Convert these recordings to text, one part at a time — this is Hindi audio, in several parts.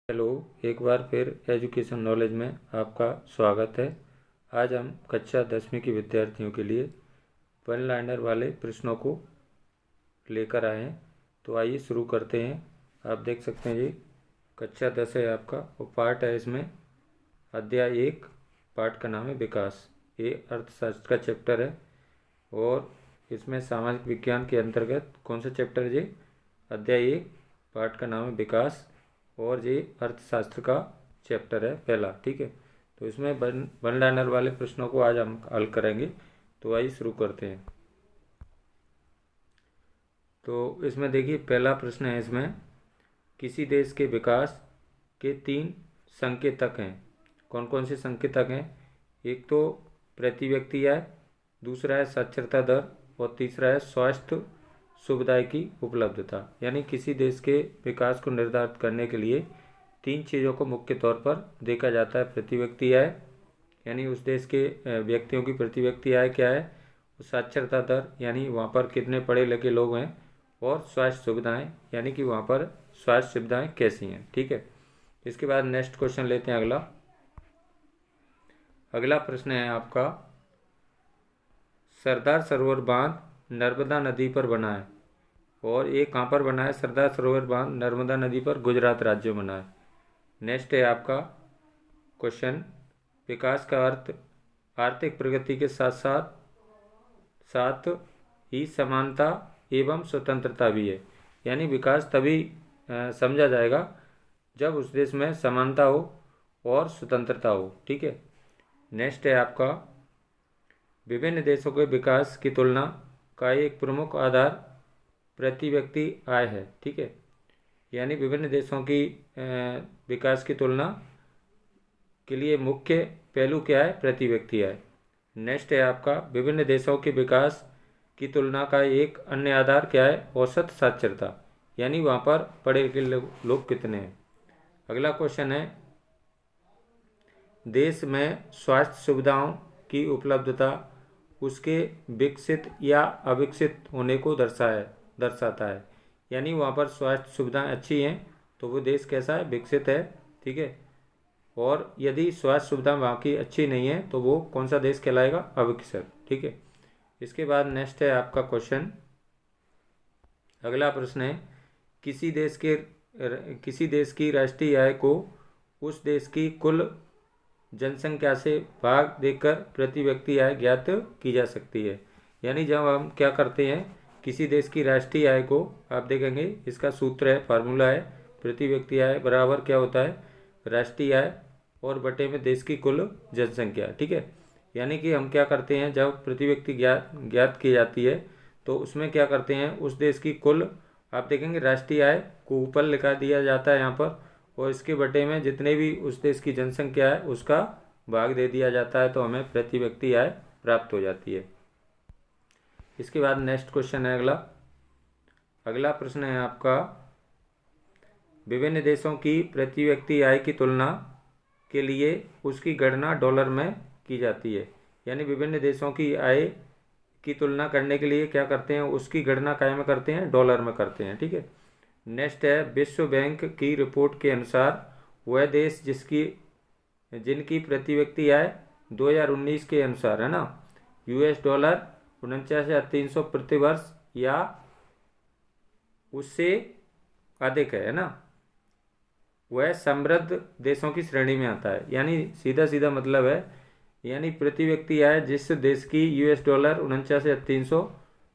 हेलो। एक बार फिर एजुकेशन नॉलेज में आपका स्वागत है। आज हम कक्षा 10वीं के विद्यार्थियों के लिए वन लाइनर वाले प्रश्नों को लेकर आए हैं। तो आइए शुरू करते हैं। आप देख सकते हैं जी, कक्षा 10 है आपका और पार्ट है इसमें अध्याय 1। पार्ट का नाम है विकास। ये अर्थशास्त्र का चैप्टर है और इसमें सामाजिक विज्ञान के अंतर्गत कौन सा चैप्टर है जी? अध्याय 1, पार्ट का नाम है विकास और ये अर्थशास्त्र का चैप्टर है पहला। ठीक है, तो इसमें वन लाइनर वाले प्रश्नों को आज हम हल करेंगे। तो आइए शुरू करते हैं। तो इसमें देखिए, पहला प्रश्न है इसमें, किसी देश के विकास के 3 संकेतक हैं। कौन कौन से संकेतक हैं? एक तो प्रति व्यक्ति आय, दूसरा है साक्षरता दर और तीसरा है स्वास्थ्य सुविधा की उपलब्धता। यानी किसी देश के विकास को निर्धारित करने के लिए 3 चीज़ों को मुख्य तौर पर देखा जाता है। प्रति व्यक्ति आय, यानी उस देश के व्यक्तियों की प्रति व्यक्ति आय क्या है। साक्षरता दर, यानी वहाँ पर कितने पढ़े लिखे लोग हैं। और स्वास्थ्य सुविधाएं, यानी कि वहाँ पर स्वास्थ्य सुविधाएं कैसी हैं। ठीक है, इसके बाद नेक्स्ट क्वेश्चन लेते हैं। अगला प्रश्न है आपका, सरदार सरोवर बांध नर्मदा नदी पर बना है और ये कहाँ पर बना है? सरदार सरोवर बांध नर्मदा नदी पर गुजरात राज्य में बना है। नेक्स्ट है आपका क्वेश्चन, विकास का अर्थ आर्थिक प्रगति के साथ साथ साथ ही समानता एवं स्वतंत्रता भी है। यानी विकास तभी समझा जाएगा जब उस देश में समानता हो और स्वतंत्रता हो। ठीक है, नेक्स्ट है आपका, विभिन्न देशों के विकास की तुलना का एक प्रमुख आधार प्रति व्यक्ति आय है। ठीक है, यानी विभिन्न देशों की विकास की तुलना के लिए मुख्य पहलू क्या है? प्रति व्यक्ति आय। नेक्स्ट है आपका, विभिन्न देशों के विकास की तुलना का एक अन्य आधार क्या है? औसत साक्षरता, यानी वहाँ पर पढ़े लिखे लोग कितने हैं। अगला क्वेश्चन है, देश में स्वास्थ्य सुविधाओं की उपलब्धता उसके विकसित या अविकसित होने को दर्शाता है। यानी वहाँ पर स्वास्थ्य सुविधाएं अच्छी हैं तो वो देश कैसा है? विकसित है। ठीक है, और यदि स्वास्थ्य सुविधा वहाँ की अच्छी नहीं है तो वो कौन सा देश कहलाएगा? अविकसित। ठीक है, इसके बाद नेक्स्ट है आपका क्वेश्चन, अगला प्रश्न है, किसी देश की राष्ट्रीय आय को उस देश की कुल जनसंख्या से भाग देकर प्रति व्यक्ति आय ज्ञात की जा सकती है। यानी जब हम क्या करते हैं, किसी देश की राष्ट्रीय आय को, आप देखेंगे इसका सूत्र है, फार्मूला है, प्रति व्यक्ति आय बराबर क्या होता है? राष्ट्रीय आय और बटे में देश की कुल जनसंख्या। ठीक है, यानी कि हम क्या करते हैं, जब प्रति व्यक्ति ज्ञात की जाती है तो उसमें क्या करते हैं, उस देश की कुल, आप देखेंगे राष्ट्रीय आय को ऊपर लिखा दिया जाता है यहाँ पर और इसके बटे में जितने भी उस देश की जनसंख्या है उसका भाग दे दिया जाता है, तो हमें प्रति व्यक्ति आय प्राप्त हो जाती है। इसके बाद नेक्स्ट क्वेश्चन है अगला प्रश्न है आपका, विभिन्न देशों की प्रति व्यक्ति आय की तुलना के लिए उसकी गणना डॉलर में की जाती है। यानी विभिन्न देशों की आय की तुलना करने के लिए क्या करते हैं, उसकी गणना काय में करते हैं? डॉलर में करते हैं। ठीक है, नेक्स्ट है, विश्व बैंक की रिपोर्ट के अनुसार वह देश जिनकी प्रति व्यक्ति आय 2019 के अनुसार है ना, $49 49,300 प्रति वर्ष या उससे अधिक है ना, वह समृद्ध देशों की श्रेणी में आता है। यानी सीधा सीधा मतलब है, यानी प्रति व्यक्ति आय जिस देश की $49 49,300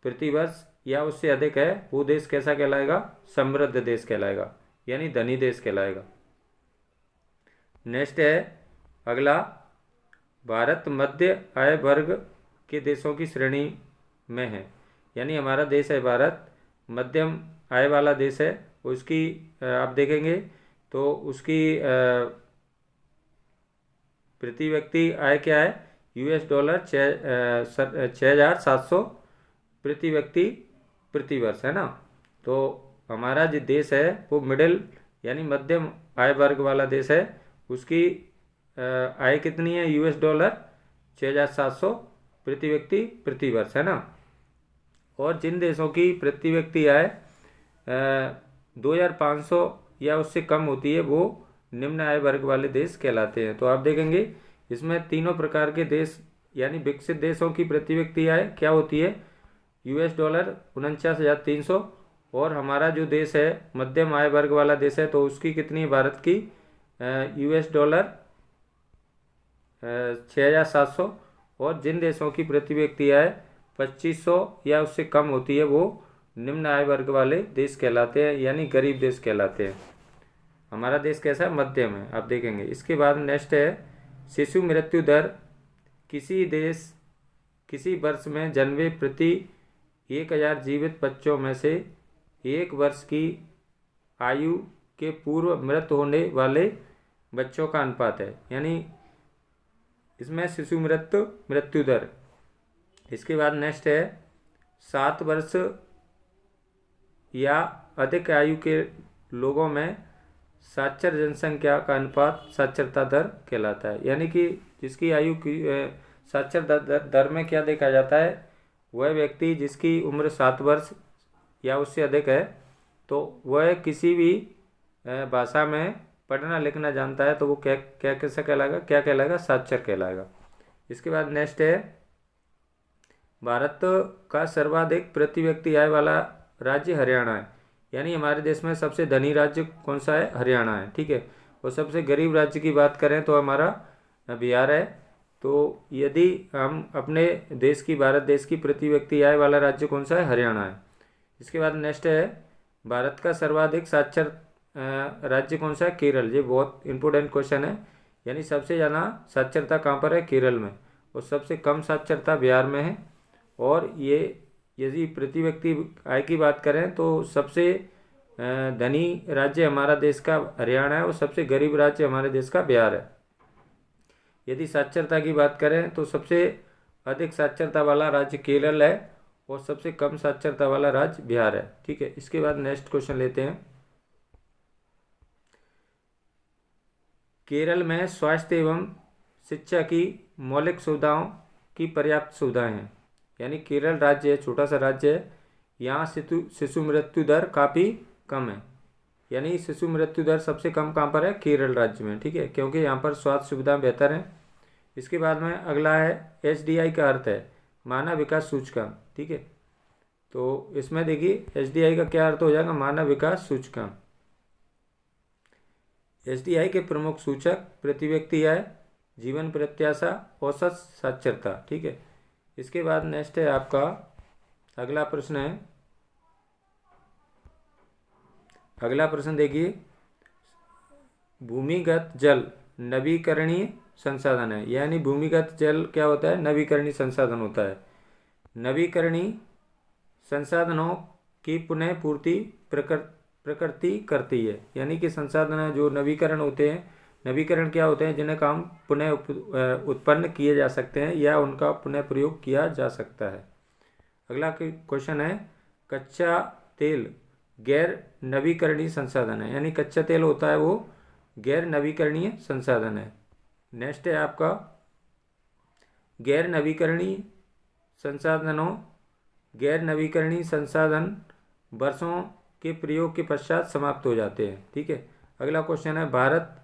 प्रति वर्ष या उससे अधिक है वो देश कैसा कहलाएगा? समृद्ध देश कहलाएगा, यानी धनी देश कहलाएगा। नेक्स्ट है अगला, भारत मध्य आय वर्ग के देशों की श्रेणी में है। यानी हमारा देश है भारत मध्यम आय वाला देश है। उसकी आप देखेंगे तो उसकी प्रति व्यक्ति आय क्या है? $6,700 प्रति व्यक्ति प्रति वर्ष है ना। तो हमारा जो देश है वो मिडिल यानी मध्यम आय वर्ग वाला देश है। उसकी आय कितनी है? $6,700 प्रति व्यक्ति प्रति वर्ष है ना। और जिन देशों की प्रति व्यक्ति आय 2,500 या उससे कम होती है वो निम्न आय वर्ग वाले देश कहलाते हैं। तो आप देखेंगे इसमें तीनों प्रकार के देश यानी विकसित देशों की प्रति व्यक्ति आय क्या होती है, $, 49,300, और हमारा जो देश है मध्यम आय वर्ग वाला देश है तो उसकी कितनी है भारत की, $, 6,700। और जिन देशों की प्रति व्यक्ति आय 2,500 या उससे कम होती है वो निम्न आय वर्ग वाले देश कहलाते हैं यानी गरीब देश कहलाते हैं। हमारा देश कैसा है, मध्यम है, आप देखेंगे। इसके बाद नेक्स्ट है शिशु मृत्यु दर। किसी वर्ष में जन्मे प्रति 1,000 जीवित बच्चों में से 1 वर्ष की आयु के पूर्व मृत होने वाले बच्चों का अनुपात है, यानी इसमें शिशु मृत्यु दर। इसके बाद नेक्स्ट है 7 वर्ष या अधिक आयु के लोगों में साक्षर जनसंख्या का अनुपात साक्षरता दर कहलाता है, यानी कि जिसकी आयु की साक्षर दर में क्या देखा जाता है, वह व्यक्ति जिसकी उम्र 7 वर्ष या उससे अधिक है तो वह किसी भी भाषा में पढ़ना लिखना जानता है तो वो क्या क्या कैसा कहलाएगा, क्या कहलाएगा, साक्षर कहलाएगा। इसके बाद नेक्स्ट है भारत का सर्वाधिक प्रति व्यक्ति आय वाला राज्य हरियाणा है, यानी हमारे देश में सबसे धनी राज्य कौन सा है, हरियाणा है, ठीक है। और सबसे गरीब राज्य की बात करें तो हमारा बिहार है। तो यदि हम अपने देश की, भारत देश की प्रति व्यक्ति आय वाला राज्य कौन सा है, हरियाणा है। इसके बाद नेक्स्ट है भारत का सर्वाधिक साक्षर राज्य कौन सा है, केरल। ये बहुत इंपॉर्टेंट क्वेश्चन है, यानी सबसे ज़्यादा साक्षरता कहाँ पर है, केरल में, और सबसे कम साक्षरता बिहार में है। और ये यदि प्रति व्यक्ति आय की बात करें तो सबसे धनी राज्य हमारा देश का हरियाणा है और सबसे गरीब राज्य हमारे देश का बिहार है। यदि साक्षरता की बात करें तो सबसे अधिक साक्षरता वाला राज्य केरल है और सबसे कम साक्षरता वाला राज्य बिहार है, ठीक है। इसके बाद नेक्स्ट क्वेश्चन लेते हैं। केरल में स्वास्थ्य एवं शिक्षा की मौलिक सुविधाओं की पर्याप्त सुविधाएं हैं, यानी केरल राज्य है, छोटा सा राज्य है, यहाँ शिशु मृत्यु दर काफ़ी कम है, यानी शिशु मृत्यु दर सबसे कम कहाँ पर है, केरल राज्य में, ठीक है, क्योंकि यहाँ पर स्वास्थ्य सुविधाएं बेहतर हैं। इसके बाद में अगला है HDI का अर्थ है मानव विकास सूचकांक, ठीक है। तो इसमें देखिए HDI का क्या अर्थ हो जाएगा, मानव विकास सूचकांक। HDI के प्रमुख सूचक प्रति व्यक्ति आय, जीवन प्रत्याशा, औसत साक्षरता, ठीक है। इसके बाद नेक्स्ट है आपका अगला प्रश्न है, अगला प्रश्न देखिए, भूमिगत जल नवीकरणीय संसाधन है, यानी भूमिगत जल क्या होता है, नवीकरणीय संसाधन होता है। नवीकरणीय संसाधनों की पुनः पूर्ति प्रकृति करती है, यानी कि संसाधन जो नवीकरण होते हैं, नवीकरण क्या होते हैं, जिन्हें काम पुनः उत्पन्न किए जा सकते हैं या उनका पुनः प्रयोग किया जा सकता है। अगला क्वेश्चन है, कच्चा तेल गैर नवीकरणीय संसाधन है, यानी कच्चा तेल होता है वो गैर नवीकरणीय संसाधन है। नेक्स्ट है आपका गैर नवीकरणीय संसाधन वर्षों के प्रयोग के पश्चात समाप्त हो जाते हैं, ठीक है। अगला क्वेश्चन है, भारत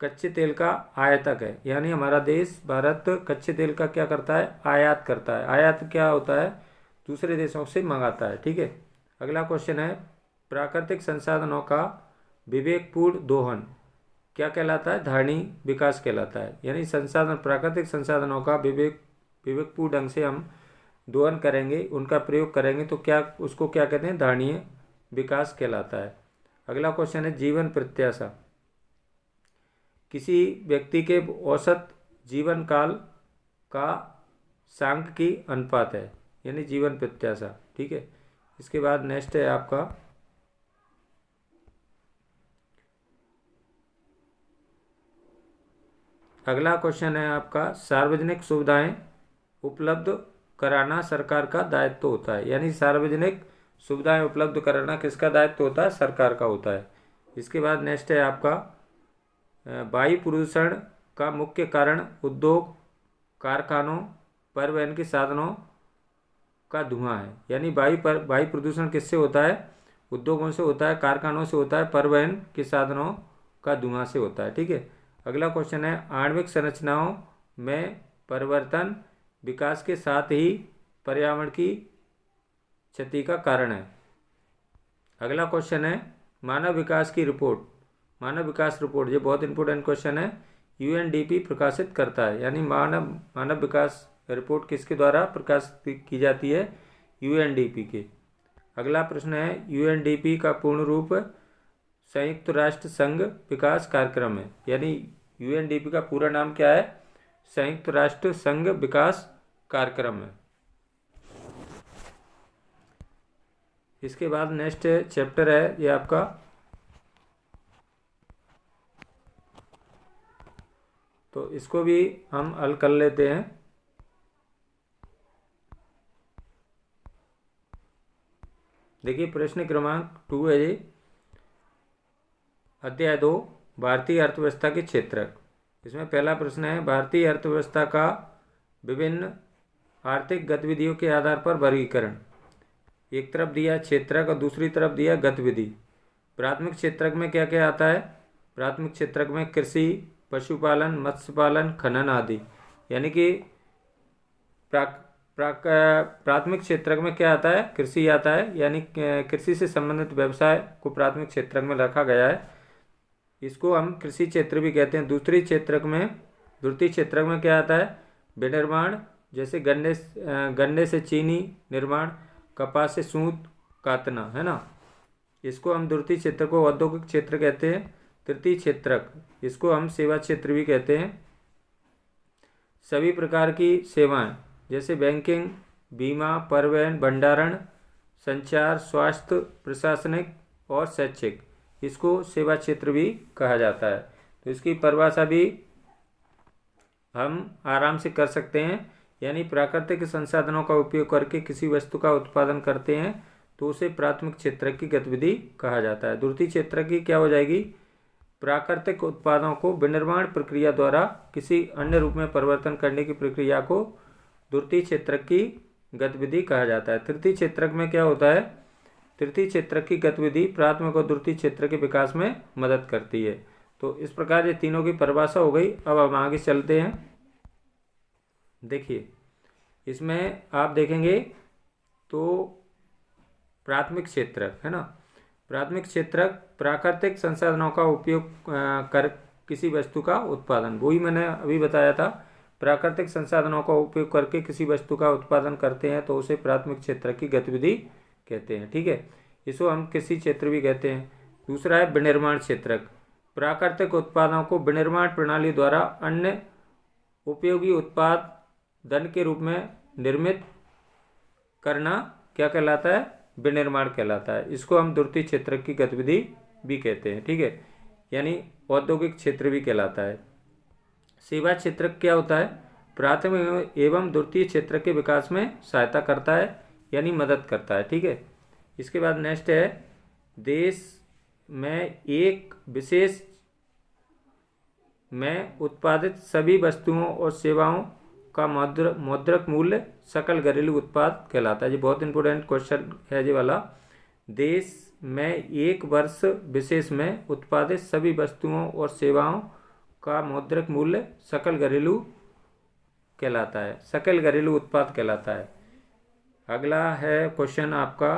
कच्चे तेल का आयातक है, यानी हमारा देश भारत कच्चे तेल का क्या करता है, आयात करता है। आयात क्या होता है, दूसरे देशों से मंगाता है, ठीक है। अगला क्वेश्चन है, प्राकृतिक संसाधनों का विवेकपूर्ण दोहन क्या कहलाता है, धारणीय विकास कहलाता है, यानी प्राकृतिक संसाधनों का विवेकपूर्ण ढंग से हम दोहन करेंगे, उनका प्रयोग करेंगे तो क्या उसको क्या कहते हैं, धारणीय विकास कहलाता है। अगला क्वेश्चन है, जीवन प्रत्याशा किसी व्यक्ति के औसत जीवन काल का सांख्यिकी अनुपात है, यानी जीवन प्रत्याशा, ठीक है। इसके बाद नेक्स्ट है आपका अगला क्वेश्चन है आपका, सार्वजनिक सुविधाएं उपलब्ध कराना सरकार का दायित्व होता है, यानी सार्वजनिक सुविधाएं उपलब्ध कराना किसका दायित्व होता है, सरकार का होता है। इसके बाद नेक्स्ट है आपका, वायु प्रदूषण का मुख्य कारण उद्योग, कारखानों, परिवहन के साधनों का धुआं है, यानी वायु प्रदूषण किससे होता है, उद्योगों से होता है, कारखानों से होता है, परिवहन के साधनों का धुआं से होता है। ठीक है, अगला क्वेश्चन है आणविक संरचनाओं में परिवर्तन विकास के साथ ही पर्यावरण की क्षति का कारण है। अगला क्वेश्चन है मानव विकास की रिपोर्ट, मानव विकास रिपोर्ट, ये बहुत इंपॉर्टेंट क्वेश्चन है, यूएनडीपी प्रकाशित करता है, यानी मानव विकास रिपोर्ट किसके द्वारा प्रकाशित की जाती है, यूएनडीपी के। अगला प्रश्न है यूएनडीपी का पूर्ण रूप संयुक्त राष्ट्र संघ विकास कार्यक्रम है, यानी यूएनडीपी का पूरा नाम क्या है, संयुक्त राष्ट्र संघ विकास कार्यक्रम है। इसके बाद नेक्स्ट चैप्टर है ये आपका तो इसको भी हम हल कर लेते हैं। देखिए प्रश्न क्रमांक 2 है ये, अध्याय 2 भारतीय अर्थव्यवस्था के क्षेत्रक। इसमें पहला प्रश्न है भारतीय अर्थव्यवस्था का विभिन्न आर्थिक गतिविधियों के आधार पर वर्गीकरण। एक तरफ दिया क्षेत्रक और दूसरी तरफ दिया गतिविधि। प्राथमिक क्षेत्रक में क्या क्या आता है, प्राथमिक क्षेत्रक में कृषि, पशुपालन, मत्स्य पालन, खनन आदि, यानी कि प्राथमिक क्षेत्रक में क्या आता है, कृषि आता है, यानी कृषि से संबंधित व्यवसाय को प्राथमिक क्षेत्रक में रखा गया है, इसको हम कृषि क्षेत्र भी कहते हैं। दूसरी क्षेत्रक में, द्वितीय क्षेत्रक में क्या आता है, विनिर्माण, जैसे गन्ने से चीनी निर्माण, कपास से सूत कातना, है ना, इसको हम द्वितीय क्षेत्र को औद्योगिक क्षेत्र कहते हैं। तृतीय क्षेत्रक, इसको हम सेवा क्षेत्र भी कहते हैं। सभी प्रकार की सेवाएं जैसे बैंकिंग, बीमा, परिवहन, भंडारण, संचार, स्वास्थ्य, प्रशासनिक और शैक्षिक, इसको सेवा क्षेत्र भी कहा जाता है। तो इसकी परिभाषा भी हम आराम से कर सकते हैं, यानी प्राकृतिक संसाधनों का उपयोग करके किसी वस्तु का उत्पादन करते हैं तो उसे प्राथमिक क्षेत्र की गतिविधि कहा जाता है। द्वितीय क्षेत्र की क्या हो जाएगी, प्राकृतिक उत्पादों को विनिर्माण प्रक्रिया द्वारा किसी अन्य रूप में परिवर्तन करने की प्रक्रिया को द्वितीय क्षेत्र की गतिविधि कहा जाता है। तृतीय क्षेत्र में क्या होता है, तृतीय क्षेत्र की गतिविधि प्राथमिक और द्वितीय क्षेत्र के विकास में मदद करती है। तो इस प्रकार ये तीनों की परिभाषा हो गई। अब हम आगे चलते हैं। देखिए इसमें आप देखेंगे तो प्राथमिक क्षेत्र है ना, प्राथमिक क्षेत्र प्राकृतिक संसाधनों का उपयोग कर किसी वस्तु का उत्पादन, वही मैंने अभी बताया था, प्राकृतिक संसाधनों का उपयोग करके किसी वस्तु का उत्पादन करते हैं तो उसे प्राथमिक क्षेत्र की गतिविधि कहते हैं। ठीक है, इसको हम कृषि क्षेत्र भी कहते हैं। दूसरा है विनिर्माण क्षेत्रक, प्राकृतिक उत्पादों को विनिर्माण प्रणाली द्वारा अन्य उपयोगी उत्पादन के रूप में निर्मित करना क्या कहलाता है, विनिर्माण कहलाता है। इसको हम द्वितीय क्षेत्र की गतिविधि भी कहते हैं। ठीक है, यानी औद्योगिक क्षेत्र भी कहलाता है। सेवा क्षेत्र क्या होता है, प्राथमिक एवं द्वितीय क्षेत्र के विकास में सहायता करता है, यानी मदद करता है। ठीक है, इसके बाद नेक्स्ट है देश में एक विशेष में उत्पादित सभी वस्तुओं और सेवाओं का मौद्रिक मूल्य सकल घरेलू उत्पाद कहलाता है। ये बहुत इंपॉर्टेंट क्वेश्चन है ये वाला। देश में एक वर्ष विशेष में उत्पादित सभी वस्तुओं और सेवाओं का मौद्रिक मूल्य सकल घरेलू कहलाता है, सकल घरेलू उत्पाद कहलाता है। अगला है क्वेश्चन आपका,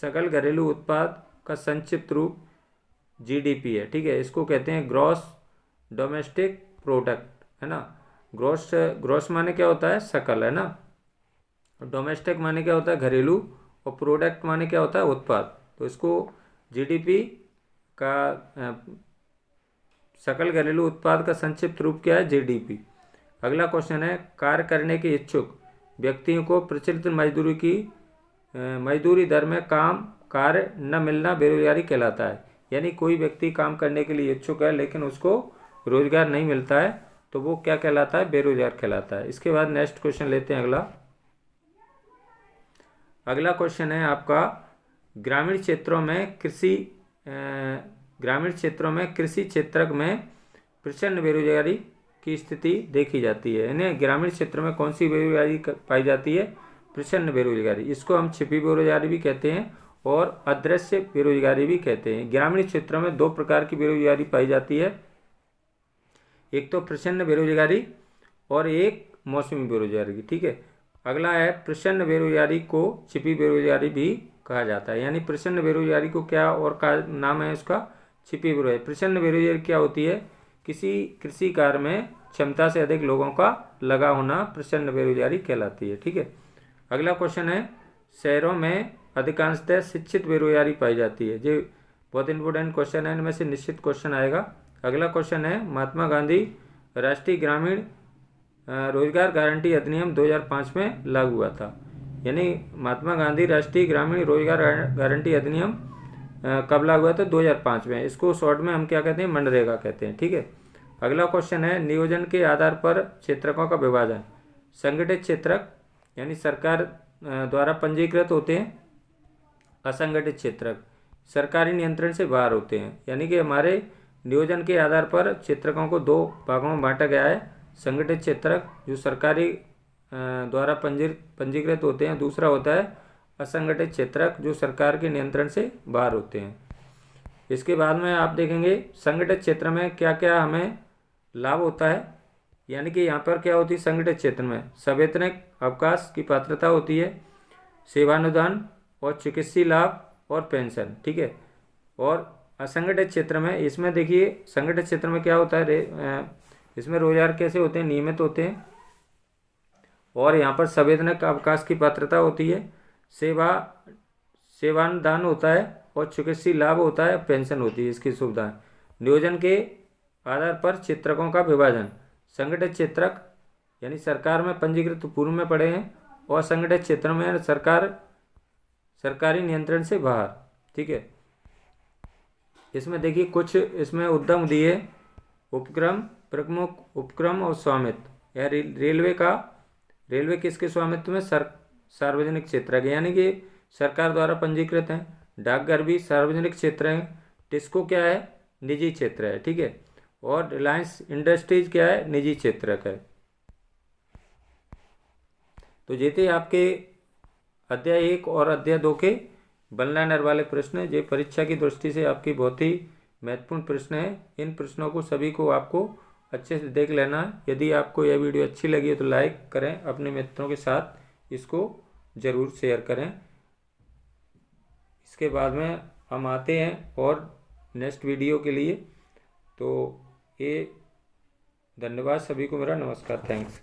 सकल घरेलू उत्पाद का संक्षिप्त रूप जीडीपी है। ठीक है, इसको कहते हैं ग्रॉस डोमेस्टिक प्रोडक्ट, है ना। ग्रॉस माने क्या होता है, सकल, है ना। डोमेस्टिक माने क्या होता है, घरेलू, और प्रोडक्ट माने क्या होता है, उत्पाद। तो इसको जीडीपी का सकल घरेलू उत्पाद का संक्षिप्त रूप क्या है, जीडीपी। अगला क्वेश्चन है कार्य करने के इच्छुक व्यक्तियों को प्रचलित मजदूरी दर में काम कार्य न मिलना बेरोजगारी कहलाता है। यानी कोई व्यक्ति काम करने के लिए इच्छुक है लेकिन उसको रोजगार नहीं मिलता है तो वो क्या कहलाता है, बेरोजगार कहलाता है। इसके बाद नेक्स्ट क्वेश्चन लेते हैं। अगला क्वेश्चन है आपका, ग्रामीण क्षेत्रों में कृषि क्षेत्र में प्रचंड बेरोजगारी की स्थिति देखी जाती है। इन्हें ग्रामीण क्षेत्र में कौन सी बेरोजगारी पाई जाती है, प्रचंड बेरोजगारी। इसको हम छिपी बेरोजगारी भी कहते हैं और अदृश्य बेरोजगारी भी कहते हैं। ग्रामीण क्षेत्रों में दो प्रकार की बेरोजगारी पाई जाती है, एक तो प्रचंड बेरोजगारी और एक मौसमी बेरोजगारी। ठीक है, अगला है प्रचंड बेरोजगारी को छिपी बेरोजगारी भी कहा जाता है। यानी प्रचंड बेरोजगारी को क्या और का नाम है उसका, छिपी बेरोजगारी। प्रचंड बेरोजगारी क्या होती है, किसी कृषि कार्य में क्षमता से अधिक लोगों का लगा होना प्रचंड बेरोजगारी कहलाती है। ठीक है, अगला क्वेश्चन है शहरों में अधिकांशतः शिक्षित बेरोजगारी पाई जाती है। ये बहुत इंपॉर्टेंट क्वेश्चन है, इनमें से निश्चित क्वेश्चन आएगा। अगला क्वेश्चन है महात्मा गांधी राष्ट्रीय ग्रामीण रोजगार गारंटी अधिनियम 2005 में लागू हुआ था। यानी महात्मा गांधी राष्ट्रीय ग्रामीण रोजगार गारंटी अधिनियम कब लागू हुआ था, 2005 में। इसको शॉर्ट में हम क्या कहते हैं, मनरेगा कहते हैं। ठीक है, अगला क्वेश्चन है नियोजन के आधार पर क्षेत्रकों का विभाजन। संगठित क्षेत्रक यानी सरकार द्वारा पंजीकृत होते हैं, असंगठित क्षेत्रक सरकारी नियंत्रण से बाहर होते हैं। यानी कि हमारे नियोजन के आधार पर क्षेत्रकों को दो भागों में बांटा गया है, संगठित क्षेत्रक जो सरकारी द्वारा पंजीकृत होते हैं, दूसरा होता है असंगठित क्षेत्रक जो सरकार के नियंत्रण से बाहर होते हैं। इसके बाद में आप देखेंगे संगठित क्षेत्र में क्या क्या हमें लाभ होता है। यानी कि यहाँ पर क्या होती है, संगठित क्षेत्र में सवैतनिक अवकाश की पात्रता होती है, सेवानुदान और चिकित्सीय लाभ और पेंशन। ठीक है, और असंगठित क्षेत्र में इसमें देखिए संगठित क्षेत्र में क्या होता है, इसमें रोजगार कैसे होते हैं, नियमित होते हैं, और यहाँ पर संवैधानिक अवकाश की पात्रता होती है, सेवानुदान होता है और चिकित्सीय लाभ होता है, पेंशन होती है, इसकी सुविधाएं। नियोजन के आधार पर क्षेत्रकों का विभाजन, संगठित क्षेत्रक यानी सरकार में पंजीकृत पूर्व में पड़े हैं, और असंगठित क्षेत्र में सरकारी नियंत्रण से बाहर। ठीक है, इसमें देखिए कुछ इसमें उद्यम दिए, उपक्रम, प्रमुख उपक्रम और स्वामित्व। या रेलवे किसके स्वामित्व में, सार्वजनिक क्षेत्र के, यानी कि सरकार द्वारा पंजीकृत हैं। डाकघर भी सार्वजनिक क्षेत्र है। टिस्को क्या है, निजी क्षेत्र है। ठीक है, और रिलायंस इंडस्ट्रीज क्या है, निजी क्षेत्र का है। तो ये थे आपके अध्याय 1 और अध्याय 2 के वन लाइनर वाले प्रश्न। ये परीक्षा की दृष्टि से आपकी बहुत ही महत्वपूर्ण प्रश्न है। इन प्रश्नों को सभी को आपको अच्छे से देख लेना है। यदि आपको यह वीडियो अच्छी लगी है तो लाइक करें, अपने मित्रों के साथ इसको ज़रूर शेयर करें। इसके बाद में हम आते हैं और नेक्स्ट वीडियो के लिए। तो ये धन्यवाद सभी को, मेरा नमस्कार, थैंक्स।